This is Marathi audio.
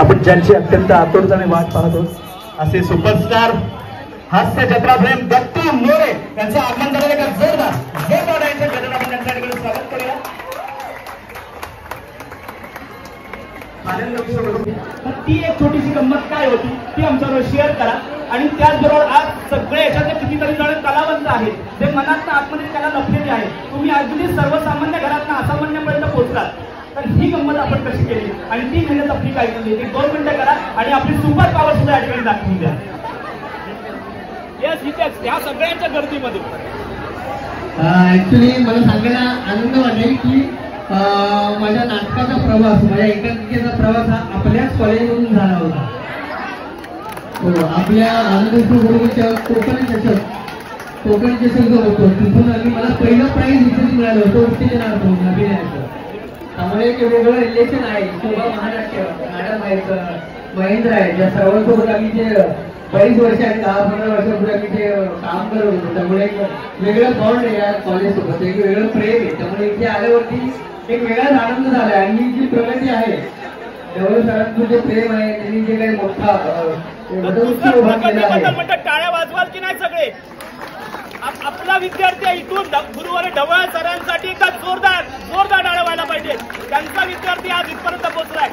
आपण ज्यांची अत्यंत आतुरतेने वाट पाहतो असे सुपरस्टार हास्य जत्राप्रेम दत्तू मोरे यांचं आगमन झालेलं का जोरदार यांच्या गजर आपण त्यांच्याकडे स्वागत करूया. ती एक छोटीशी गंमत काय होती ती आमच्याबरोबर शेअर करा. आणि त्याचबरोबर आज सगळे याच्यातले कितीतरी जण कलावंत आहेत जे मनातनं आतमध्ये त्याला लपलेले आहे. तुम्ही अगदी सर्वसामान्य घरातनं असामान्यपर्यंत पोहोचलात. तर ही गंमत आपण कशी केली आणि ती मेहनत आपली काय केली ती 2 मिनिटं करा आणि आपली सुपर पॉवर सुद्धा या ठिकाणी दाखवून द्या. या सगळ्यांच्या गर्दीमध्ये ऍक्च्युली मला सांगायला आनंद वाटेल की माझ्या नाटकाचा प्रवास माझ्या एकांकिकेचा प्रवास हा आपल्याच कॉलेजमधून झाला होता. आपल्या आनंद गुरुच्या कोकण चषक जो होतो तिथून आम्ही मला पहिलं प्राईज इथेच मिळालं होतं उत्तेजनार्थ अभिनयाचं. त्यामुळे एक वेगळं रिलेशन आहे. शोभा महाराष्ट्र मॅडम आहेत महेंद्र आहेत या सर्वांसोबत आम्ही जे बरीच वर्ष आणि 10-15 वर्षापूर्वी आम्ही ते काम करत होतो. त्यामुळे एक वेगळं बॉन्ड आहे या कॉलेजसोबत एक वेगळं प्रेम आहे. त्यामुळे इथे आल्यावरती एक वेगळाच आनंद झाला. आणि जी प्रगती आहे डवळे सरांचं जे प्रेम आहे त्यांनी जे काही मोठा उभा केला आहे. टाळ्या वाजवाल की नाही सगळे. आपला विद्यार्थी आहे इथून गुरुवारी ढवळे सरांसाठी का जोरदार टाळ्या व्हायला पाहिजे. त्यांचा विद्यार्थी आज इथपर्यंत पोहोचलाय.